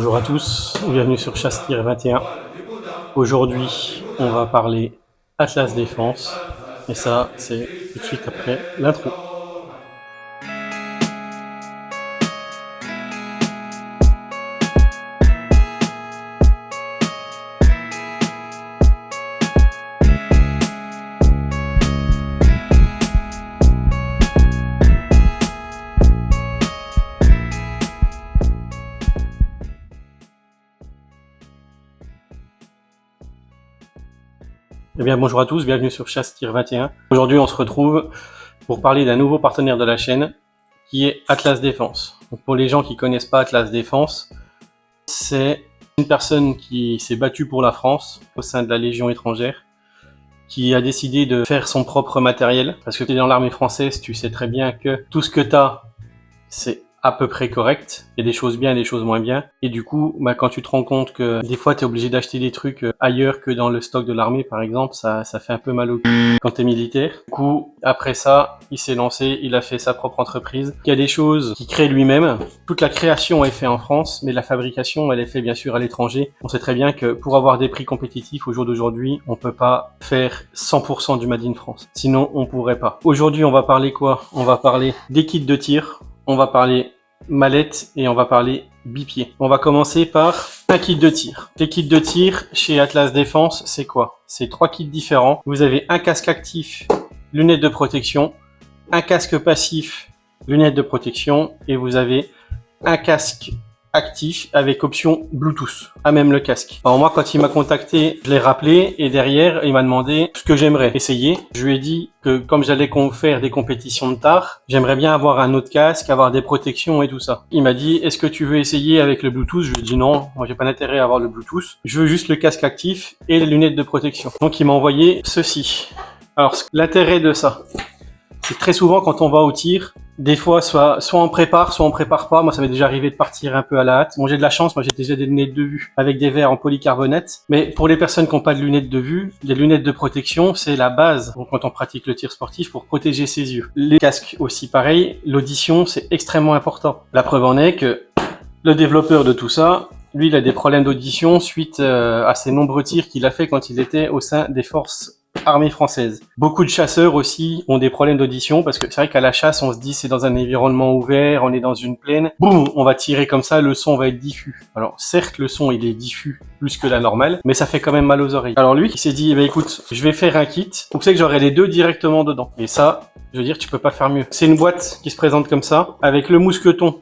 Bonjour à tous, bienvenue sur Chasse-21. Aujourd'hui, on va parler Atlas Défense, et ça, c'est tout de suite après l'intro. Eh bien, bonjour à tous, bienvenue sur Chasse-21. Aujourd'hui, on se retrouve pour parler d'un nouveau partenaire de la chaîne, qui est Atlas Défense. Donc, pour les gens qui connaissent pas Atlas Défense, c'est une personne qui s'est battue pour la France au sein de la Légion étrangère, qui a décidé de faire son propre matériel. Parce que tu es dans l'armée française, tu sais très bien que tout ce que tu as, c'est à peu près correct. Il y a des choses bien et des choses moins bien. Et du coup, quand tu te rends compte que des fois, tu es obligé d'acheter des trucs ailleurs que dans le stock de l'armée, par exemple, ça fait un peu mal au cul quand tu es militaire. Du coup, après ça, il s'est lancé, il a fait sa propre entreprise. Il y a des choses qu'il crée lui-même. Toute la création est faite en France, mais la fabrication, elle est faite bien sûr à l'étranger. On sait très bien que pour avoir des prix compétitifs au jour d'aujourd'hui, on peut pas faire 100% du Made in France. Sinon, on pourrait pas. Aujourd'hui, on va parler quoi? On va parler des kits de tir. On va parler mallette et on va parler bipied. On va commencer par un kit de tir. Les kits de tir chez Atlas Défense, c'est quoi? C'est 3 kits différents. Vous avez un casque actif, lunettes de protection, un casque passif, lunettes de protection et vous avez un casque actif avec option Bluetooth, à même le casque. Alors moi, quand il m'a contacté, je l'ai rappelé et derrière, il m'a demandé ce que j'aimerais essayer. Je lui ai dit que comme j'allais faire des compétitions de tar, j'aimerais bien avoir un autre casque, avoir des protections et tout ça. Il m'a dit, est-ce que tu veux essayer avec le Bluetooth? Je lui ai dit non, moi j'ai pas d'intérêt à avoir le Bluetooth. Je veux juste le casque actif et les lunettes de protection. Donc il m'a envoyé ceci. Alors l'intérêt de ça, c'est très souvent quand on va au tir, des fois soit on prépare pas. Moi ça m'est déjà arrivé de partir un peu à la hâte. Bon, j'ai de la chance, moi j'ai déjà des lunettes de vue avec des verres en polycarbonate. Mais pour les personnes qui n'ont pas de lunettes de vue, les lunettes de protection c'est la base quand on pratique le tir sportif pour protéger ses yeux. Les casques aussi pareil, l'audition c'est extrêmement important. La preuve en est que le développeur de tout ça, lui il a des problèmes d'audition suite à ses nombreux tirs qu'il a fait quand il était au sein des forces armée française. Beaucoup de chasseurs aussi ont des problèmes d'audition parce que c'est vrai qu'à la chasse, on se dit c'est dans un environnement ouvert, on est dans une plaine, boum, on va tirer comme ça, le son va être diffus. Alors certes, le son il est diffus plus que la normale, mais ça fait quand même mal aux oreilles. Alors lui, il s'est dit, écoute, je vais faire un kit, vous savez que j'aurai les deux directement dedans. Et ça, je veux dire, tu peux pas faire mieux. C'est une boîte qui se présente comme ça, avec le mousqueton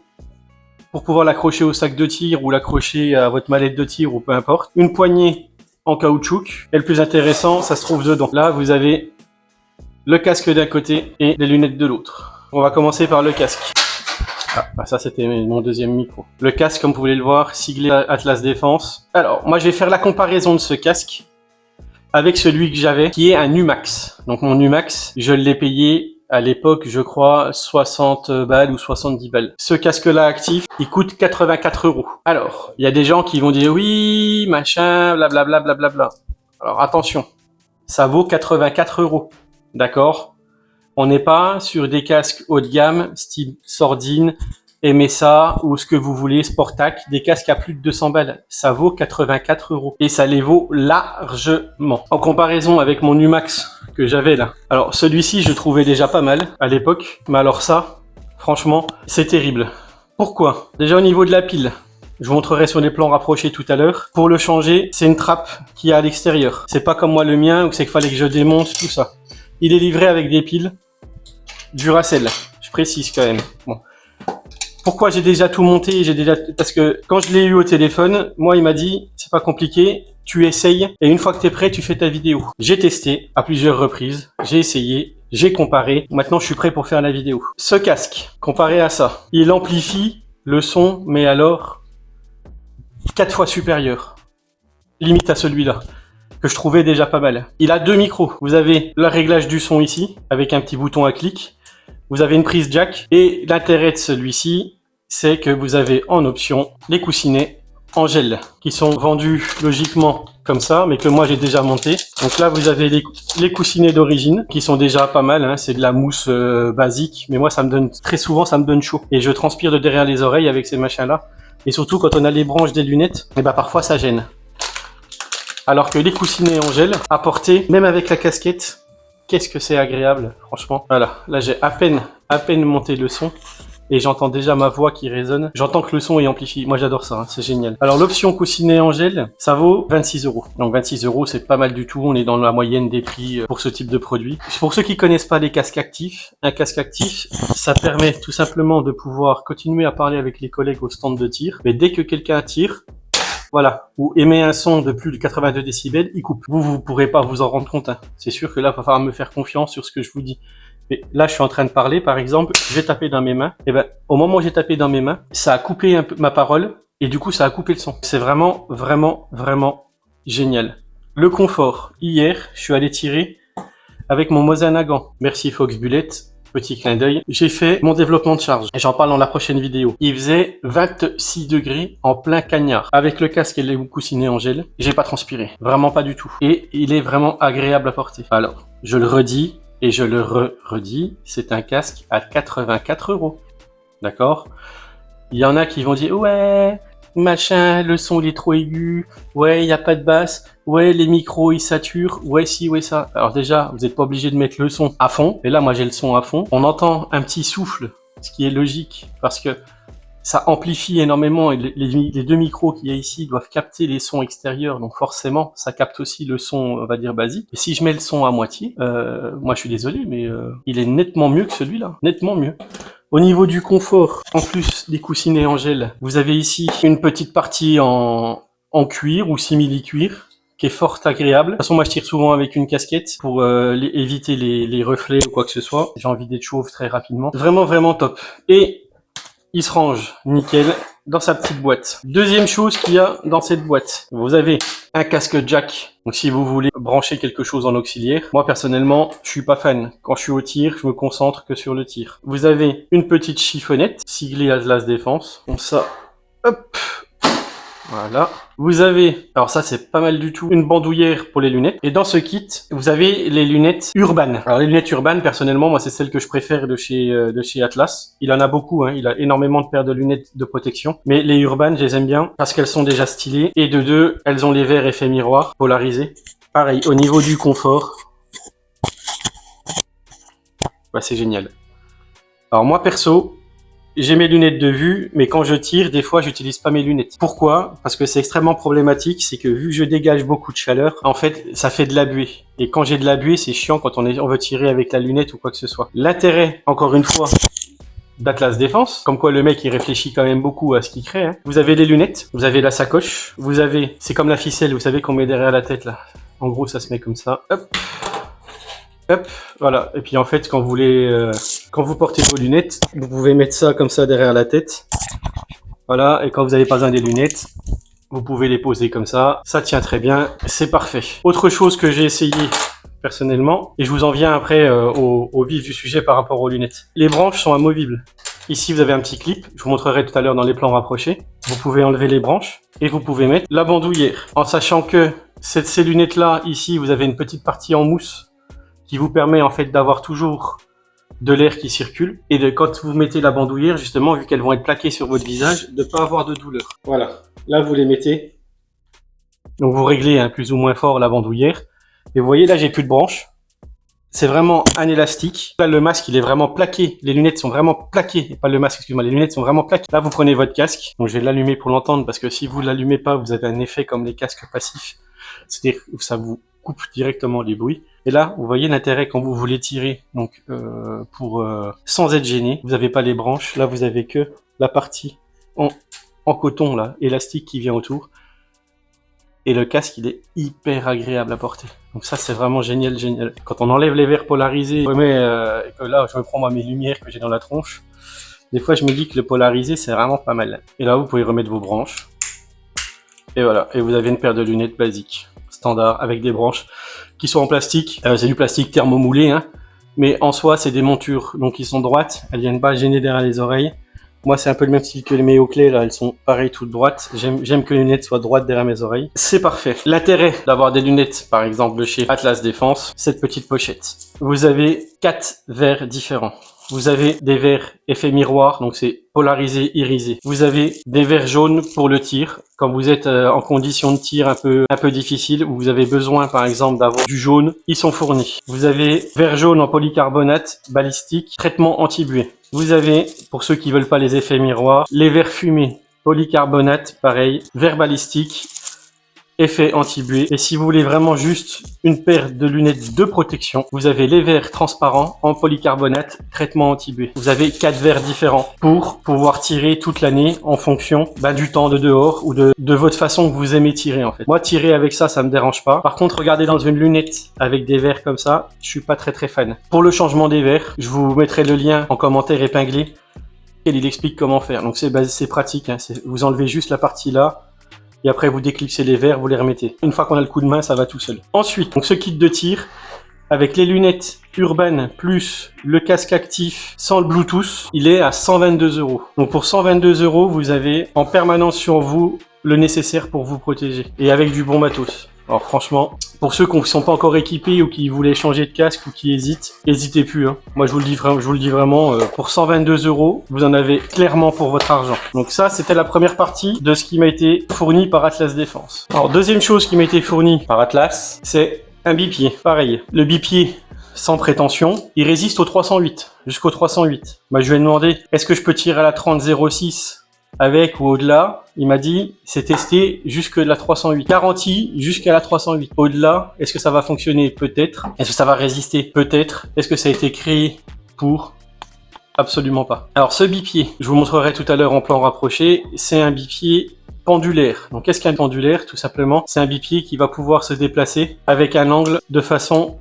pour pouvoir l'accrocher au sac de tir ou l'accrocher à votre mallette de tir ou peu importe. Une poignée en caoutchouc. Et le plus intéressant, ça se trouve dedans. Là, vous avez le casque d'un côté et les lunettes de l'autre. On va commencer par le casque. Ça, c'était mon deuxième micro. Le casque, comme vous pouvez le voir, siglé Atlas Défense. Alors, moi, je vais faire la comparaison de ce casque avec celui que j'avais, qui est un Umax. Donc, mon Umax, je l'ai payé à l'époque, je crois, 60 balles ou 70 balles. Ce casque-là actif, il coûte 84 €. Alors, il y a des gens qui vont dire oui, machin, blablabla, blablabla. Alors, attention, ça vaut 84 €. D'accord? On n'est pas sur des casques haut de gamme, style Sordine, MSA ou ce que vous voulez, Sportac, des casques à plus de 200 balles. Ça vaut 84 €. Et ça les vaut largement. En comparaison avec mon Umax que j'avais là. Alors celui-ci, je le trouvais déjà pas mal à l'époque. Mais alors ça, franchement, c'est terrible. Pourquoi? Déjà au niveau de la pile. Je vous montrerai sur les plans rapprochés tout à l'heure. Pour le changer, c'est une trappe qui est à l'extérieur. C'est pas comme moi le mien où c'est qu'il fallait que je démonte tout ça. Il est livré avec des piles Duracell. Je précise quand même. Bon. Pourquoi j'ai déjà tout monté? Parce que quand je l'ai eu au téléphone, moi il m'a dit c'est pas compliqué, tu essayes et une fois que t'es prêt, tu fais ta vidéo. J'ai testé à plusieurs reprises, j'ai essayé, j'ai comparé. Maintenant je suis prêt pour faire la vidéo. Ce casque, comparé à ça, il amplifie le son, mais alors 4 fois supérieur, limite à celui-là, que je trouvais déjà pas mal. Il a 2 micros. Vous avez le réglage du son ici, avec un petit bouton à clic. Vous avez une prise jack. Et l'intérêt de celui-ci, c'est que vous avez en option les coussinets en gel, qui sont vendus logiquement comme ça, mais que moi j'ai déjà monté. Donc là, vous avez les coussinets d'origine, qui sont déjà pas mal, hein. C'est de la mousse basique, mais moi ça me donne, très souvent ça me donne chaud. Et je transpire de derrière les oreilles avec ces machins-là. Et surtout quand on a les branches des lunettes, et bah parfois ça gêne. Alors que les coussinets en gel, à porter, même avec la casquette, qu'est-ce que c'est agréable, franchement. Voilà, là j'ai à peine monté le son. Et j'entends déjà ma voix qui résonne. J'entends que le son est amplifié. Moi, j'adore ça, hein, c'est génial. Alors, l'option coussinet en gel, ça vaut 26 €. Donc, 26 €, c'est pas mal du tout. On est dans la moyenne des prix pour ce type de produit. Pour ceux qui connaissent pas les casques actifs, un casque actif, ça permet tout simplement de pouvoir continuer à parler avec les collègues au stand de tir. Mais dès que quelqu'un tire, voilà, ou émet un son de plus de 82 décibels, il coupe. Vous pourrez pas vous en rendre compte, hein. C'est sûr que là, il va falloir me faire confiance sur ce que je vous dis. Mais là, je suis en train de parler, par exemple, j'ai tapé dans mes mains. Et ben, au moment où j'ai tapé dans mes mains, ça a coupé un peu ma parole et du coup, ça a coupé le son. C'est vraiment, vraiment, vraiment génial. Le confort. Hier, je suis allé tirer avec mon Mosin Nagant. Merci Fox Bullet. Petit clin d'œil. J'ai fait mon développement de charge et j'en parle dans la prochaine vidéo. Il faisait 26 degrés en plein cagnard. Avec le casque et les coussinets en gel, j'ai pas transpiré. Vraiment pas du tout. Et il est vraiment agréable à porter. Alors, je le redis. Et je le redis, c'est un casque à 84 €. D'accord? Il y en a qui vont dire, ouais, machin, le son il est trop aigu, ouais, il n'y a pas de basse, ouais, les micros ils saturent, ouais, si, ouais, ça. Alors déjà, vous n'êtes pas obligé de mettre le son à fond. Et là, moi j'ai le son à fond. On entend un petit souffle, ce qui est logique, parce que ça amplifie énormément et les deux micros qu'il y a ici doivent capter les sons extérieurs, donc forcément ça capte aussi le son, on va dire basique. Et si je mets le son à moitié, moi je suis désolé, mais il est nettement mieux que celui-là, nettement mieux. Au niveau du confort, en plus des coussinets en gel, vous avez ici une petite partie en cuir ou simili-cuir, qui est fort agréable. De toute façon, moi je tire souvent avec une casquette pour éviter les reflets ou quoi que ce soit. J'ai envie d'être chauve très rapidement. Vraiment, vraiment top. Et il se range nickel dans sa petite boîte. Deuxième chose qu'il y a dans cette boîte, vous avez un casque jack. Donc si vous voulez brancher quelque chose en auxiliaire, moi personnellement, je suis pas fan. Quand je suis au tir, je me concentre que sur le tir. Vous avez une petite chiffonnette siglée Atlas Défense. Comme ça, hop. Voilà. Vous avez, alors ça c'est pas mal du tout, une bandoulière pour les lunettes. Et dans ce kit, vous avez les lunettes Urban. Alors les lunettes Urban, personnellement, moi c'est celles que je préfère de chez Atlas. Il en a beaucoup, hein. Il a énormément de paires de lunettes de protection. Mais les Urban, je les aime bien parce qu'elles sont déjà stylées. Et de deux, elles ont les verres effet miroir polarisés. Pareil, au niveau du confort, bah, c'est génial. Alors moi perso, j'ai mes lunettes de vue, mais quand je tire, des fois, j'utilise pas mes lunettes. Pourquoi? Parce que c'est extrêmement problématique, c'est que vu que je dégage beaucoup de chaleur, en fait, ça fait de la buée. Et quand j'ai de la buée, c'est chiant quand on veut tirer avec la lunette ou quoi que ce soit. L'intérêt, encore une fois, d'Atlas Défense, comme quoi le mec, il réfléchit quand même beaucoup à ce qu'il crée, hein. Vous avez les lunettes, vous avez la sacoche, vous avez, c'est comme la ficelle, vous savez qu'on met derrière la tête, là. En gros, ça se met comme ça. Hop. Hop, voilà. Et puis en fait, quand vous voulez, quand vous portez vos lunettes, vous pouvez mettre ça comme ça derrière la tête. Voilà. Et quand vous n'avez pas besoin des lunettes, vous pouvez les poser comme ça. Ça tient très bien. C'est parfait. Autre chose que j'ai essayé personnellement, et je vous en viens après au vif du sujet par rapport aux lunettes. Les branches sont amovibles. Ici, vous avez un petit clip. Je vous montrerai tout à l'heure dans les plans rapprochés. Vous pouvez enlever les branches et vous pouvez mettre la bandoulière. En sachant que ces lunettes-là, ici, vous avez une petite partie en mousse qui vous permet en fait d'avoir toujours de l'air qui circule et de quand vous mettez la bandoulière, justement, vu qu'elles vont être plaquées sur votre visage, de ne pas avoir de douleur. Voilà, là vous les mettez. Donc vous réglez plus ou moins fort la bandoulière. Et vous voyez, là j'ai plus de branches. C'est vraiment un élastique. Là le masque il est vraiment plaqué. Les lunettes sont vraiment plaquées. Et pas le masque, excuse-moi, les lunettes sont vraiment plaquées. Là vous prenez votre casque. Donc je vais l'allumer pour l'entendre parce que si vous ne l'allumez pas, vous avez un effet comme les casques passifs. C'est-à-dire que ça vous coupe directement les bruits. Et là, vous voyez l'intérêt quand vous voulez tirer, donc sans être gêné. Vous n'avez pas les branches. Là, vous avez que la partie en coton là, élastique qui vient autour. Et le casque, il est hyper agréable à porter. Donc ça, c'est vraiment génial, génial. Quand on enlève les verres polarisés, et que là, je me prends moi mes lumières que j'ai dans la tronche. Des fois, je me dis que le polarisé, c'est vraiment pas mal. Et là, vous pouvez remettre vos branches. Et voilà. Et vous avez une paire de lunettes basiques, standard, avec des branches qui sont en plastique. C'est du plastique thermomoulé, hein. Mais en soi, c'est des montures. Donc, ils sont droites. Elles viennent pas gêner derrière les oreilles. Moi, c'est un peu le même style que mes Oakley, là. Elles sont pareilles, toutes droites. J'aime que les lunettes soient droites derrière mes oreilles. C'est parfait. L'intérêt d'avoir des lunettes, par exemple, de chez Atlas Défense, cette petite pochette. Vous avez 4 verres différents. Vous avez des verres effet miroir, donc c'est polarisé, irisé. Vous avez des verres jaunes pour le tir. Quand vous êtes en condition de tir un peu difficile, où vous avez besoin par exemple d'avoir du jaune, ils sont fournis. Vous avez verres jaunes en polycarbonate balistique, traitement anti-buée. Vous avez, pour ceux qui veulent pas les effets miroirs, les verres fumés, polycarbonate, pareil, verre balistique, effet anti-buée. Et si vous voulez vraiment juste une paire de lunettes de protection, vous avez les verres transparents en polycarbonate, traitement anti-buée. Vous avez 4 verres différents pour pouvoir tirer toute l'année en fonction du temps de dehors ou de votre façon que vous aimez tirer en fait. Moi, tirer avec ça, ça me dérange pas. Par contre, regardez dans une lunette avec des verres comme ça, je suis pas très fan. Pour le changement des verres, je vous mettrai le lien en commentaire épinglé. Il explique comment faire. Donc c'est pratique, hein. Vous enlevez juste la partie là. Et après, vous déclipsez les verres, vous les remettez. Une fois qu'on a le coup de main, ça va tout seul. Ensuite, donc ce kit de tir, avec les lunettes urbaines plus le casque actif sans le Bluetooth, il est à 122 €. Donc pour 122 €, vous avez en permanence sur vous le nécessaire pour vous protéger. Et avec du bon matos. Alors franchement, pour ceux qui ne sont pas encore équipés ou qui voulaient changer de casque ou qui hésitent, n'hésitez plus. Hein. Moi je vous le dis vraiment, pour 122 €, vous en avez clairement pour votre argent. Donc ça, c'était la première partie de ce qui m'a été fourni par Atlas Défense. Alors deuxième chose qui m'a été fournie par Atlas, c'est un bipied. Pareil, le bipied sans prétention, il résiste au 308, jusqu'au 308. Moi je lui ai demandé, est-ce que je peux tirer à la 30-06 avec ou au-delà? Il m'a dit, c'est testé jusque la 308. Garantie jusqu'à la 308. Au-delà, est-ce que ça va fonctionner? Peut-être. Est-ce que ça va résister? Peut-être. Est-ce que ça a été créé pour? Absolument pas. Alors ce bipied, je vous montrerai tout à l'heure en plan rapproché, c'est un bipied pendulaire. Donc qu'est-ce qu'un pendulaire? Tout simplement, c'est un bipied qui va pouvoir se déplacer avec un angle de façon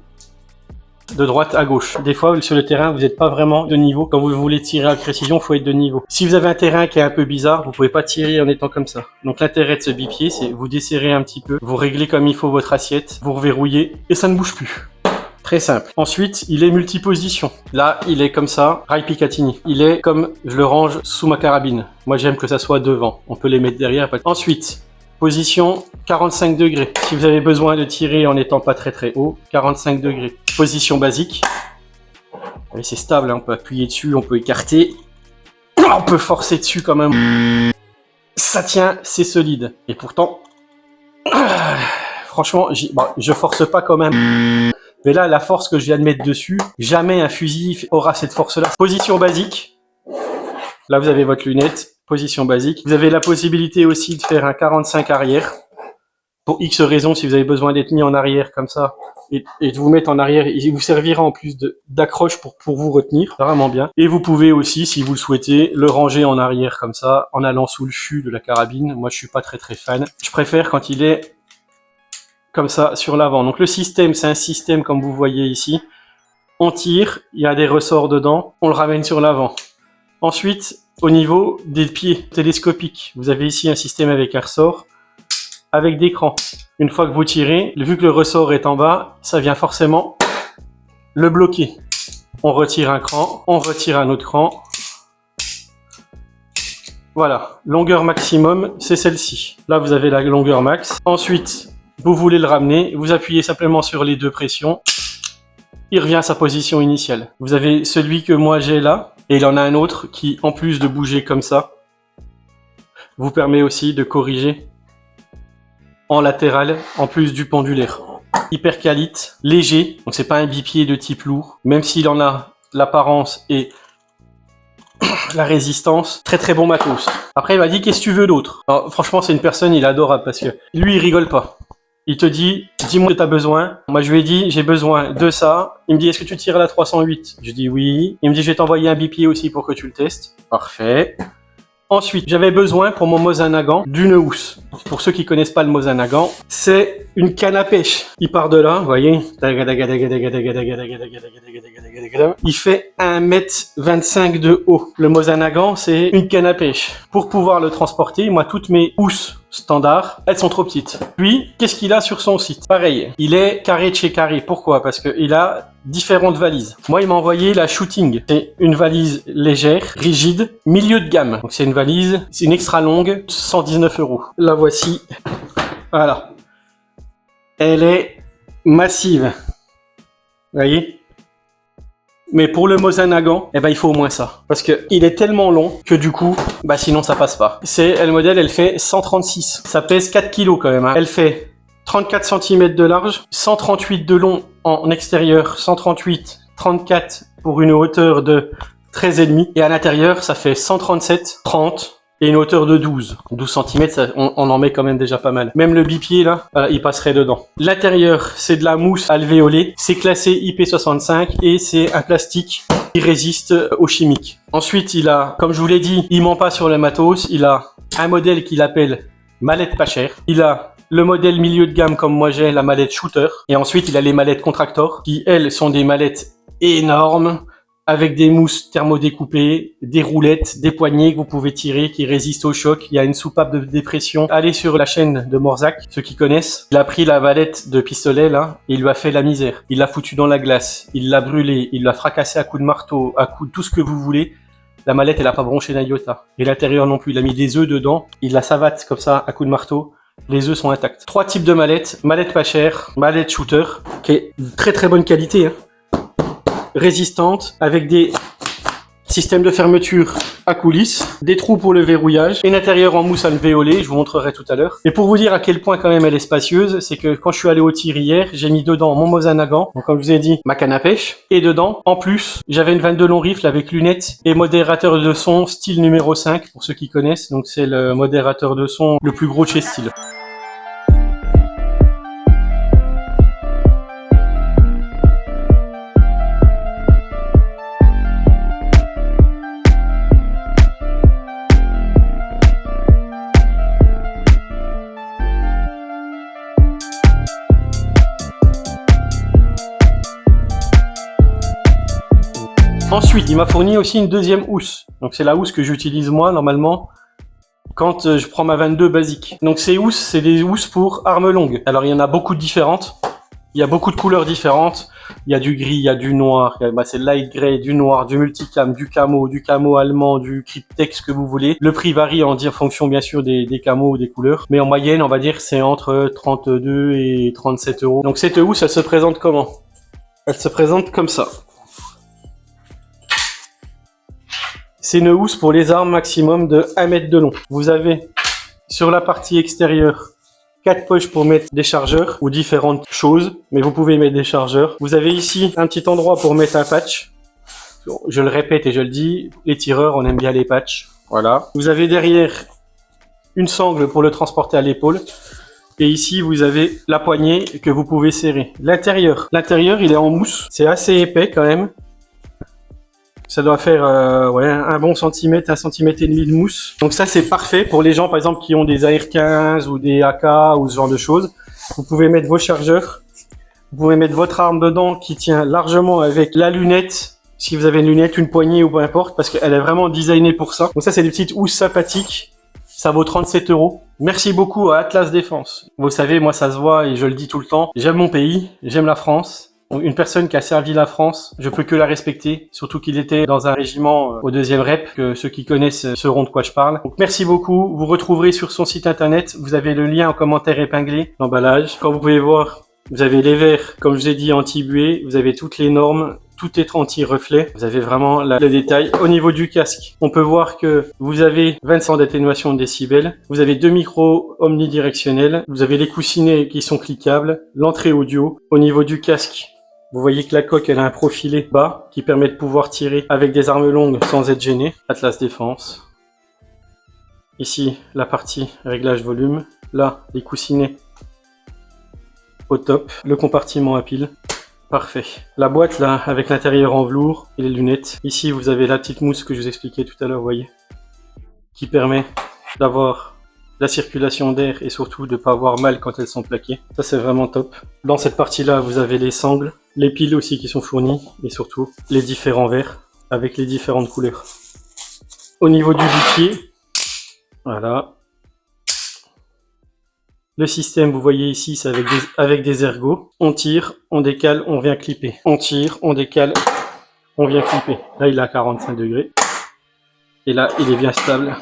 de droite à gauche. Des fois, sur le terrain, vous n'êtes pas vraiment de niveau. Quand vous voulez tirer à précision, il faut être de niveau. Si vous avez un terrain qui est un peu bizarre, vous pouvez pas tirer en étant comme ça. Donc l'intérêt de ce bipied, c'est vous desserrez un petit peu, vous réglez comme il faut votre assiette, vous reverrouillez et ça ne bouge plus. Très simple. Ensuite, il est multiposition. Là, il est comme ça, rail Picatinny. Il est comme je le range sous ma carabine. Moi, j'aime que ça soit devant. On peut les mettre derrière. Ensuite, position 45 degrés. Si vous avez besoin de tirer en n'étant pas très haut, 45 degrés. Position basique. C'est stable, hein. On peut appuyer dessus, on peut écarter. On peut forcer dessus quand même. Ça tient, c'est solide. Et pourtant, franchement, je force pas quand même. Mais là, la force que je viens de mettre dessus, jamais un fusil aura cette force-là. Position basique. Là, vous avez votre lunette. Position basique. Vous avez la possibilité aussi de faire un 45 arrière. Pour X raisons, si vous avez besoin d'être mis en arrière comme ça, et de vous mettre en arrière, il vous servira en plus d'accroche pour vous retenir. Vraiment bien. Et vous pouvez aussi, si vous le souhaitez, le ranger en arrière comme ça, en allant sous le fût de la carabine. Moi, je suis pas très fan. Je préfère quand il est comme ça sur l'avant. Donc le système, c'est un système comme vous voyez ici. On tire, il y a des ressorts dedans, on le ramène sur l'avant. Ensuite, au niveau des pieds télescopiques, vous avez ici un système avec un ressort, avec des crans. Une fois que vous tirez, vu que le ressort est en bas, ça vient forcément le bloquer. On retire un cran, on retire un autre cran. Voilà, longueur maximum, c'est celle-ci. Là, vous avez la longueur max. Ensuite, vous voulez le ramener, vous appuyez simplement sur les deux pressions. Il revient à sa position initiale. Vous avez celui que moi j'ai là, et il en a un autre qui, en plus de bouger comme ça, vous permet aussi de corriger en latéral, en plus du pendulaire. Hypercalite, léger, donc c'est pas un bipied de type lourd, même s'il en a l'apparence et la résistance, très bon matos. Après il m'a dit qu'est-ce que tu veux d'autre? Franchement c'est une personne, il est adorable parce que lui il rigole pas. Il te dit, dis-moi ce que tu as besoin. Moi, je lui ai dit, j'ai besoin de ça. Il me dit, est-ce que tu tires à la 308? Je dis oui. Il me dit, je vais t'envoyer un bipied aussi pour que tu le testes. Parfait. Ensuite, j'avais besoin pour mon Mosin Nagant d'une housse. Pour ceux qui connaissent pas le Mosin Nagant, c'est une canne à pêche. Il part de là, vous voyez. Il fait 1,25 m de haut. Le Mosin Nagant, c'est une canne à pêche. Pour pouvoir le transporter, moi, toutes mes housses standard, elles sont trop petites. Puis, qu'est-ce qu'il a sur son site? Pareil, il est carré de chez carré. Pourquoi? Parce qu'il a différentes valises. Moi, il m'a envoyé la Shooting. C'est une valise légère, rigide, milieu de gamme. Donc, c'est une valise, c'est une extra longue, 119 €. La voici. Voilà. Elle est massive. Vous voyez? Mais pour le Mosin Nagant, eh ben, il faut au moins ça. Parce que il est tellement long que du coup, bah, sinon ça passe pas. Le modèle, elle fait 136. Ça pèse 4 kilos quand même, hein. Elle fait 34 cm de large, 138 de long en extérieur, 138, 34 pour une hauteur de 13,5. Et à l'intérieur, ça fait 137, 30. Et une hauteur de 12. 12 cm, ça, on en met quand même déjà pas mal. Même le bipied, là, il passerait dedans. L'intérieur, c'est de la mousse alvéolée. C'est classé IP65 et c'est un plastique qui résiste aux chimiques. Ensuite, il a, comme je vous l'ai dit, il ment pas sur le matos. Il a un modèle qu'il appelle mallette pas chère. Il a le modèle milieu de gamme comme moi j'ai, la mallette shooter. Et ensuite, il a les mallettes contractor qui, elles, sont des mallettes énormes, avec des mousses thermodécoupées, des roulettes, des poignées que vous pouvez tirer qui résistent au choc. Il y a une soupape de dépression. Allez sur la chaîne de Morzak, ceux qui connaissent. Il a pris la mallette de pistolet là et il lui a fait la misère. Il l'a foutu dans la glace, il l'a brûlé, il l'a fracassé à coups de marteau, à coups de tout ce que vous voulez. La mallette, elle a pas bronché d'un iota. Et l'intérieur non plus. Il a mis des œufs dedans. Il la savate comme ça à coups de marteau. Les œufs sont intacts. 3 types de mallettes. Mallette pas chère, mallette shooter, qui est de très très bonne qualité, hein. Résistante, avec des systèmes de fermeture à coulisses, des trous pour le verrouillage, et l'intérieur en mousse alvéolée, je vous montrerai tout à l'heure. Et pour vous dire à quel point quand même elle est spacieuse, c'est que quand je suis allé au tir hier, j'ai mis dedans mon Mosin Nagant, donc comme je vous ai dit, ma canne à pêche, et dedans, en plus, j'avais une 22 long rifle avec lunettes et modérateur de son style numéro 5, pour ceux qui connaissent, donc c'est le modérateur de son le plus gros de chez Style. Ensuite, il m'a fourni aussi une deuxième housse. Donc c'est la housse que j'utilise moi normalement quand je prends ma 22 basique. Donc ces housses, c'est des housses pour armes longues. Alors il y en a beaucoup de différentes. Il y a beaucoup de couleurs différentes. Il y a du gris, il y a du noir. C'est light grey, du noir, du multicam, du camo allemand, du Cryptex que vous voulez. Le prix varie en fonction bien sûr des camos ou des couleurs. Mais en moyenne, on va dire c'est entre 32 et 37 euros. Donc cette housse, elle se présente comment? Elle se présente comme ça. C'est une housse pour les armes maximum de 1 mètre de long. Vous avez sur la partie extérieure 4 poches pour mettre des chargeurs ou différentes choses, mais vous pouvez mettre des chargeurs. Vous avez ici un petit endroit pour mettre un patch. Je le répète et je le dis, les tireurs, on aime bien les patchs. Voilà. Vous avez derrière une sangle pour le transporter à l'épaule. Et ici, vous avez la poignée que vous pouvez serrer. L'intérieur, il est en mousse. C'est assez épais quand même. Ça doit faire un bon centimètre, 1,5 cm de mousse. Donc ça, c'est parfait pour les gens, par exemple, qui ont des AR-15 ou des AK ou ce genre de choses. Vous pouvez mettre vos chargeurs. Vous pouvez mettre votre arme dedans qui tient largement avec la lunette. Si vous avez une lunette, une poignée ou peu importe, parce qu'elle est vraiment designée pour ça. Donc ça, c'est des petites housses sympathiques. Ça vaut 37 euros. Merci beaucoup à Atlas Défense. Vous savez, moi, ça se voit et je le dis tout le temps. J'aime mon pays, j'aime la France. Une personne qui a servi la France, je peux que la respecter, surtout qu'il était dans un régiment au 2e rep, que ceux qui connaissent sauront de quoi je parle. Donc merci beaucoup, vous retrouverez sur son site internet, vous avez le lien en commentaire épinglé, l'emballage. Comme vous pouvez voir, vous avez les verres, comme je vous ai dit, anti-buée, vous avez toutes les normes, tout est anti-reflet, vous avez vraiment le détail. Au niveau du casque, on peut voir que vous avez 20 d'atténuation de décibels, vous avez 2 micros omnidirectionnels, vous avez les coussinets qui sont cliquables, l'entrée audio. Au niveau du casque, vous voyez que la coque, elle a un profilé bas qui permet de pouvoir tirer avec des armes longues sans être gêné. Atlas Défense. Ici, la partie réglage volume. Là, les coussinets au top. Le compartiment à pile. Parfait. La boîte, là, avec l'intérieur en velours et les lunettes. Ici, vous avez la petite mousse que je vous expliquais tout à l'heure, vous voyez, qui permet d'avoir la circulation d'air et surtout de ne pas avoir mal quand elles sont plaquées. Ça, c'est vraiment top. Dans cette partie-là, vous avez les sangles, les piles aussi qui sont fournies et surtout les différents verres avec les différentes couleurs. Au niveau du bipied, voilà. Le système, vous voyez ici, c'est avec des ergots. On tire, on décale, on vient clipper. On tire, on décale, on vient clipper. Là, il est à 45 degrés. Et là, il est bien stable.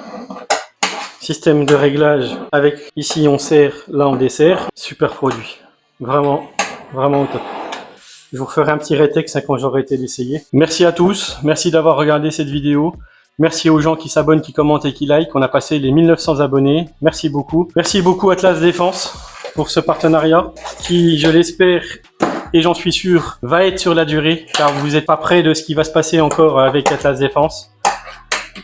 Système de réglage avec ici on serre, là on dessert. Super produit. Vraiment, vraiment au top. Je vous referai un petit rétex quand j'aurai été l'essayer. Merci à tous, merci d'avoir regardé cette vidéo. Merci aux gens qui s'abonnent, qui commentent et qui like. On a passé les 1900 abonnés. Merci beaucoup. Merci beaucoup Atlas Défense pour ce partenariat qui, je l'espère et j'en suis sûr, va être sur la durée car vous n'êtes pas près de ce qui va se passer encore avec Atlas Défense.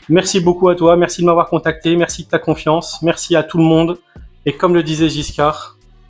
Merci beaucoup à toi. Merci de m'avoir contacté. Merci de ta confiance. Merci à tout le monde. Et comme le disait Giscard,